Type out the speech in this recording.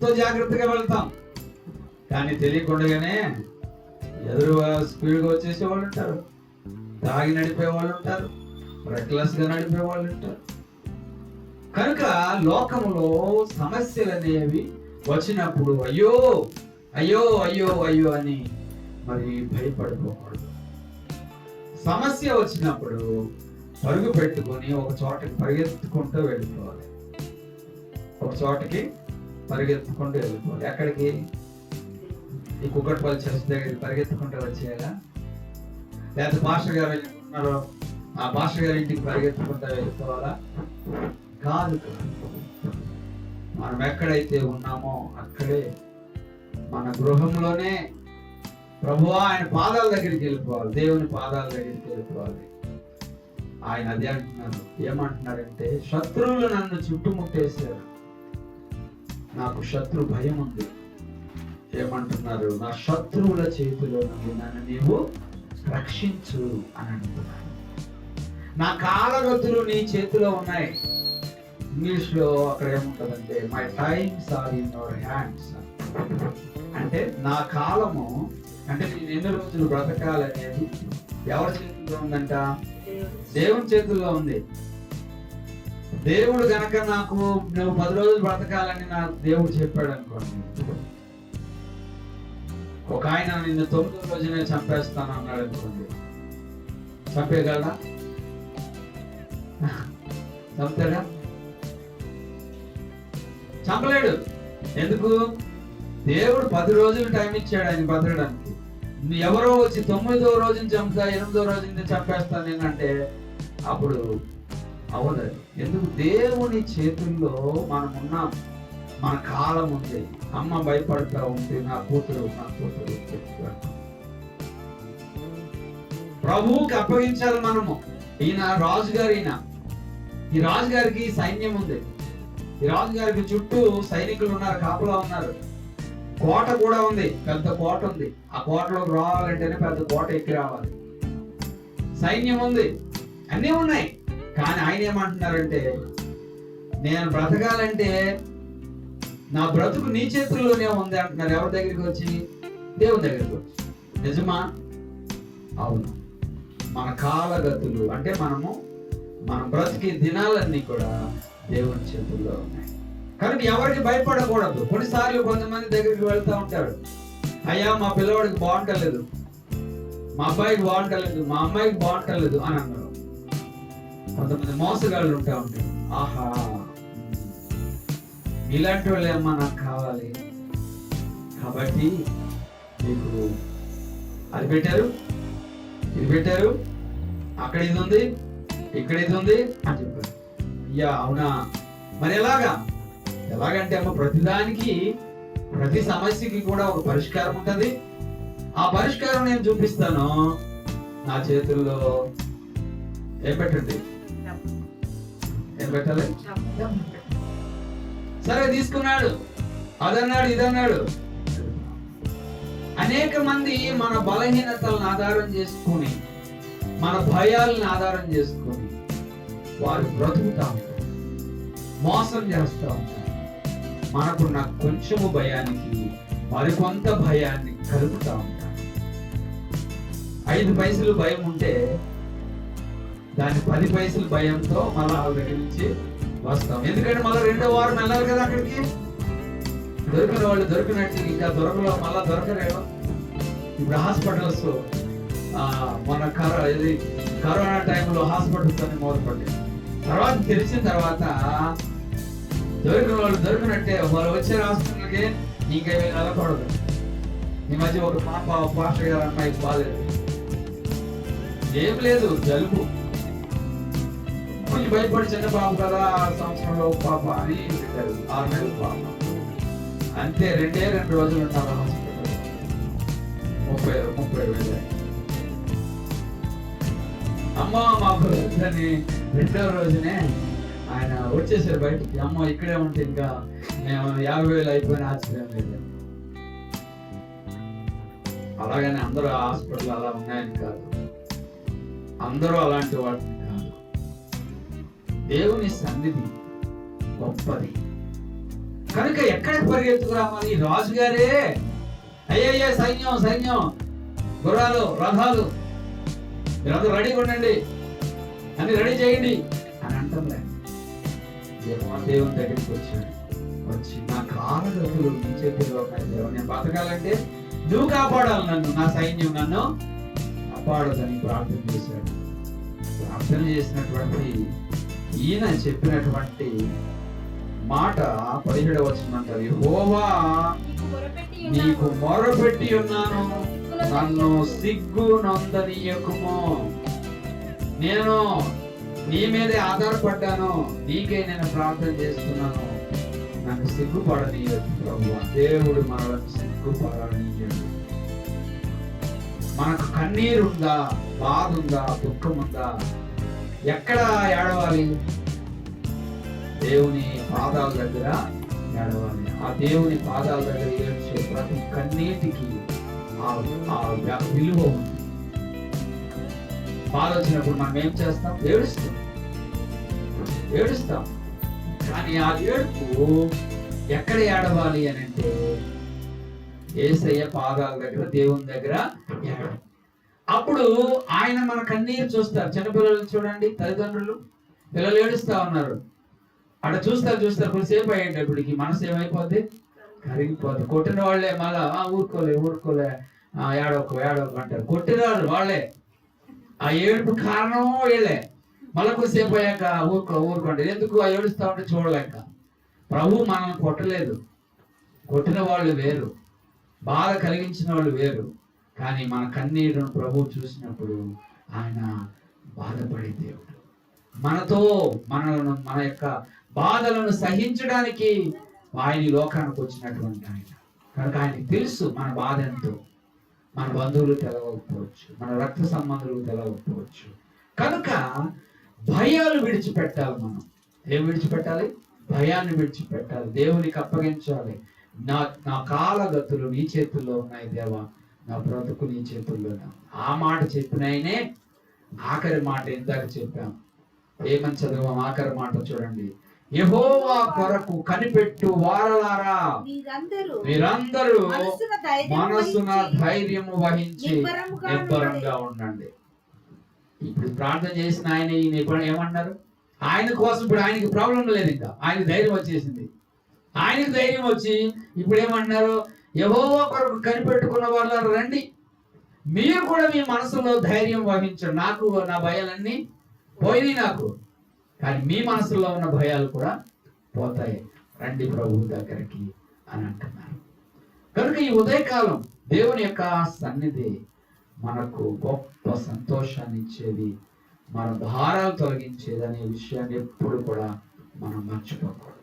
ఎంతో జాగ్రత్తగా వెళ్తాం, కానీ తెలియకుండానే ఎదురుగా స్పీడ్గా వచ్చేసే వాళ్ళు ఉంటారు, తాగి నడిపే వాళ్ళు ఉంటారు, రెక్లెస్ గా నడిపే వాళ్ళు ఉంటారు. కనుక లోకములో సమస్యలు అనేవి వచ్చినప్పుడు అయ్యో అయ్యో అయ్యో అయ్యో అని మరి భయపడిపోకూడదు. సమస్య వచ్చినప్పుడు పరుగు పెట్టుకొని ఒక చోటకి పరిగెత్తుకుంటూ వెళ్ళిపోవాలి. ఒక చోటకి పరిగెత్తుకుంటూ వెళ్ళిపోవాలి. ఎక్కడికి? ఈ కుక్కట్పల్లి చర్చ్ దగ్గరికి పరిగెత్తుకుంటూ వచ్చేయాలా? లేకపోతే పాస్టర్ గారు ఉన్నారు, ఆ పాస్టర్ గారి ఇంటికి పరిగెత్తుకుంటూ వెళ్ళిపోవాలా? కాదు. మనం ఎక్కడైతే ఉన్నామో అక్కడే మన గృహంలోనే ప్రభువా ఆయన పాదాల దగ్గరికి వెళ్ళిపోవాలి, దేవుని పాదాల దగ్గరికి వెళ్ళిపోవాలి. ఆయన అదే అంటున్నారు. ఏమంటున్నారంటే, శత్రువులు నన్ను చుట్టుముట్టేశారు, నాకు శత్రు భయం ఉంది. ఏమంటున్నారు? నా శత్రువుల చేతిలో నుండి నన్ను నీవు రక్షించు అని అంటున్నారు. నా కాలగతులు నీ చేతిలో ఉన్నాయి. ఇంగ్లీష్ లో అక్కడ ఏముంటదంటే, my times are in your hands. అంటే నా కాలము, అంటే నేను ఎన్ని రోజులు బ్రతకాలనేది ఎవరి చేతుల్లో ఉందంట? దేవుని చేతుల్లో ఉంది. దేవుడు గనక నాకు నువ్వు 10 రోజులు బ్రతకాలని నాకు దేవుడు చెప్పాడు అనుకోండి, ఒక ఆయన నిన్ను 9వ రోజునే చంపేస్తాను అన్నాడు అనుకోండి, చంపేయగలడా? చంపుతాడా? చంపలేడు. ఎందుకు? దేవుడు 10 రోజులు టైం ఇచ్చాడు ఆయన బతకడానికి. ఎవరో వచ్చి 9వ రోజుని చంపుతా, 8వ రోజుని చంపేస్తాను నేనంటే అప్పుడు అవ్వదు. ఎందుకు? దేవుని చేతుల్లో మనం ఉన్నాం, మన కాలం ఉంది. అమ్మ భయపడతా ఉంటే నా కూతురు ప్రభువుకి అప్పగించాలి మనము. ఈయన రాజుగారు, ఈ రాజుగారికి సైన్యం ఉంది, ఈ రాజుగారికి చుట్టూ సైనికులు ఉన్నారు, కాపలా ఉన్నారు, కోట కూడా ఉంది, పెద్ద కోట ఉంది. ఆ కోటలోకి రావాలంటేనే పెద్ద కోట ఎక్కి రావాలి. సైన్యం ఉంది, అన్నీ ఉన్నాయి. కానీ ఆయన ఏమంటున్నారంటే, నేను బ్రతకాలంటే నా బ్రతుకు నీ చేతుల్లోనే ఉంది అంటున్నారు. ఎవరి దగ్గరికి వచ్చి? దేవుని దగ్గరికి వచ్చి. నిజమా? అవును. మన కాలగతులు అంటే మన బ్రతికి దినాలన్నీ కూడా దేవుని చేతుల్లో ఉన్నాయి. కనుక ఎవరికి భయపడకూడదు. కొన్నిసార్లు కొంతమంది దగ్గరికి వెళ్తా ఉంటాడు, అయ్యా మా పిల్లవాడికి బాగుంటలేదు, మా అబ్బాయికి బాగుంటలేదు, మా అమ్మాయికి బాగుంటలేదు అని అన్నారు. కొంతమంది మోసగాళ్ళు ఉంటా ఉంటారు. ఆహా, ఇలాంటి వాళ్ళు ఏమన్నా నాకు కావాలి, కాబట్టి మీకు అది పెట్టారు, ఇది పెట్టారు, అక్కడ ఇది ఉంది, ఇక్కడ ఇది ఉంది అని చెప్పారు. అయ్యా అవునా, మరి ఎలాగంటే అమ్మ, ప్రతిదానికి ప్రతి సమస్యకి కూడా ఒక పరిష్కారం ఉంటది. ఆ పరిష్కారం నేను చూపిస్తాను. నా చేతుల్లో ఏం పెట్టండి, ఏం పెట్టాలి? సరే తీసుకున్నాడు, అదన్నాడు, ఇదన్నాడు. అనేక మంది మన బలహీనతలను ఆధారం చేసుకుని, మన భయాలను ఆధారం చేసుకుని వారు బ్రతుకుతా ఉంటారు, మోసం చేస్తూ ఉంటారు. మనకున్న కొంచెము భయానికి మరికొంత భయాన్ని కలుపుతా ఉంటారు. 5 పైసలు భయం ఉంటే దాన్ని 10 పైసలు భయంతో మళ్ళా వాళ్ళ దగ్గర నుంచి వస్తాం. ఎందుకంటే మళ్ళీ 2వ వారం వెళ్ళాలి కదా అక్కడికి. దొరికిన వాళ్ళు దొరికినట్టు ఇంకా మళ్ళా దొరకలేవు. ఇప్పుడు హాస్పిటల్స్ మన కరోనా టైంలో హాస్పిటల్స్ అన్ని మొదలుపడ్డాయి. తర్వాత తెలిసిన తర్వాత దొరికిన వాళ్ళు దొరికినట్టే వాళ్ళు వచ్చే హాస్పిటల్కి ఇంకేమీ వెళ్ళకూడదు. ఈ మధ్య ఒక పాస్టర్ గారు అమ్మాయికి బాగాలేదు, ఏం లేదు, జలుబు. కొంచెం భయపడి చిన్న పాప కదా, 6 సంవత్సరంలో పాప అని పెట్టారు. 6 నెలలు పాప అంతే. 2 రోజులు ఉన్నారు హాస్పిటల్. 30,000 అమ్మ మాకు దాన్ని 2వ రోజునే ఆయన వచ్చేసారు బయటికి. అమ్మ ఇక్కడే ఉంటే ఇంకా మేము 50,000 అయిపోయిన ఆశ్చర్యం లేదు. అలాగని అందరూ హాస్పిటల్ అలా ఉన్నాయని కాదు, అందరూ అలాంటి వాటిని కాదు. దేవుని సన్నిధి గొప్పది. కనుక ఎక్కడికి పరిగెత్తుకు రావాలి? రాజుగారే అయ్యయ్యే సైన్యం సైన్యం, గుర్రాలు, రథాలు, మీరందరూ రెడీగా ఉండండి, అన్ని రెడీ చేయండి అని అంటుండే. దేవుని దగ్గరికి వచ్చి నా కాలగతులు నీ చేతిలో ఉన్నాయి దేవా, నేను బతకాలంటే నువ్వు కాపాడాలి నన్ను, నా సైన్యం నన్ను కాపాడదని ప్రార్థన చేశాడు. ప్రార్థన చేసినటువంటి ఈయన చెప్పినటువంటి మాట 17వ వచనం అంటారు, యెహోవా నీకు మొరపెట్టి ఉన్నాను, నన్ను సిగ్గు నొందనీయకుము. నేను నీ మీదే ఆధారపడ్డాను, నీకే నేను ప్రార్థన చేస్తున్నాను, నన్ను సిగ్గుపడనీయదు ప్రభువా. దేవుడు మనలను సిగ్గుపడనీయడు. మనకు కన్నీరుందా, బాధ ఉందా, దుఃఖం ఉందా, ఎక్కడ ఏడవాలి? దేవుని పాదాల దగ్గర ఏడవాలి. ఆ దేవుని పాదాల దగ్గర ఏడ్చే ప్రతి కన్నీటికి ఆ విలువ ఉంది. బాధ వచ్చినప్పుడు మనం ఏం చేస్తాం? ఏడుస్తాం. కానీ ఆ ఏడుపు ఎక్కడ ఏడవాలి అని అంటే యేసయ్య పాదాల దగ్గర, దేవుని దగ్గర ఏడవాలి. అప్పుడు ఆయన మన కన్నీరు చూస్తారు. చిన్నపిల్లలు చూడండి, తల్లిదండ్రులు పిల్లలు ఏడుస్తా ఉన్నారు, అక్కడ చూస్తారు కొంతసేపు అయ్యేటప్పటికి మనసు ఏమైపోద్ది? కరిగిపోద్ది. కొట్టిన వాళ్ళే మళ్ళా ఊరుకోలే ఏడవకు అంటారు. కొట్టిన వాళ్ళే, ఆ ఏడుపు కారణం వీళ్ళే. మళ్ళీ కొద్దిసేపు అయ్యాక ఊరుకోండి. ఎందుకు? ఆ ఏడుస్తా ఉంటే చూడలేక. ప్రభు మనల్ని కొట్టలేదు, కొట్టిన వాళ్ళు వేరు, బాధ కలిగించిన వాళ్ళు వేరు. కానీ మన కన్నీరును ప్రభు చూసినప్పుడు ఆయన బాధపడే దేవుడు. మనతో మన యొక్క బాధలను సహించడానికి ఆయన లోకానికి వచ్చినటువంటి ఆయన. కనుక ఆయనకి తెలుసు మన బాధ ఎంతో. మన బంధువులు తెలవకపోవచ్చు, మన రక్త సంబంధులు తెలవకపోవచ్చు. కనుక భయాలు విడిచిపెట్టాలి. మనం ఏం విడిచిపెట్టాలి? భయాన్ని విడిచిపెట్టాలి, దేవునికి అప్పగించాలి. నా కాలగతులు నీ చేతుల్లో ఉన్నాయి దేవా, నా బ్రతుకు నీ చేతుల్లో. ఆ మాట చెప్పిన ఆయనే ఆఖరి మాట ఇందాక చెప్పాం. ఏమని చదవం? ఆఖరి మాట చూడండి, యెహోవా కొరకు కనిపెట్టు వారలారా, మీరందరూ మనసున ధైర్యము వహించి నిబ్బరంగా ఉండండి. ఇప్పుడు ప్రార్థన చేసిన ఆయన ఏమన్నారు? ఆయన కోసం ఇప్పుడు ఆయనకి ప్రాబ్లం లేదు, ఇంకా ఆయనకి ధైర్యం వచ్చేసింది. ఆయనకి ధైర్యం వచ్చి ఇప్పుడు ఏమన్నారు? యెహోవా కొరకు కనిపెట్టుకున్న వాళ్ళ రండి, మీరు కూడా మీ మనసులో ధైర్యం వహించండి. నాకు నా భయాలన్నీ పోయినాయి నాకు, కానీ మీ మనసులో ఉన్న భయాలు కూడా పోతాయి, రండి ప్రభు దగ్గరికి అని అంటున్నారు. కనుక ఈ ఉదయకాలం దేవుని యొక్క సన్నిధి మనకు గొప్ప సంతోషాన్ని ఇచ్చేది, మన భారాలు తొలగించేది అనే విషయాన్ని ఎప్పుడు కూడా మనం మర్చిపోకూడదు.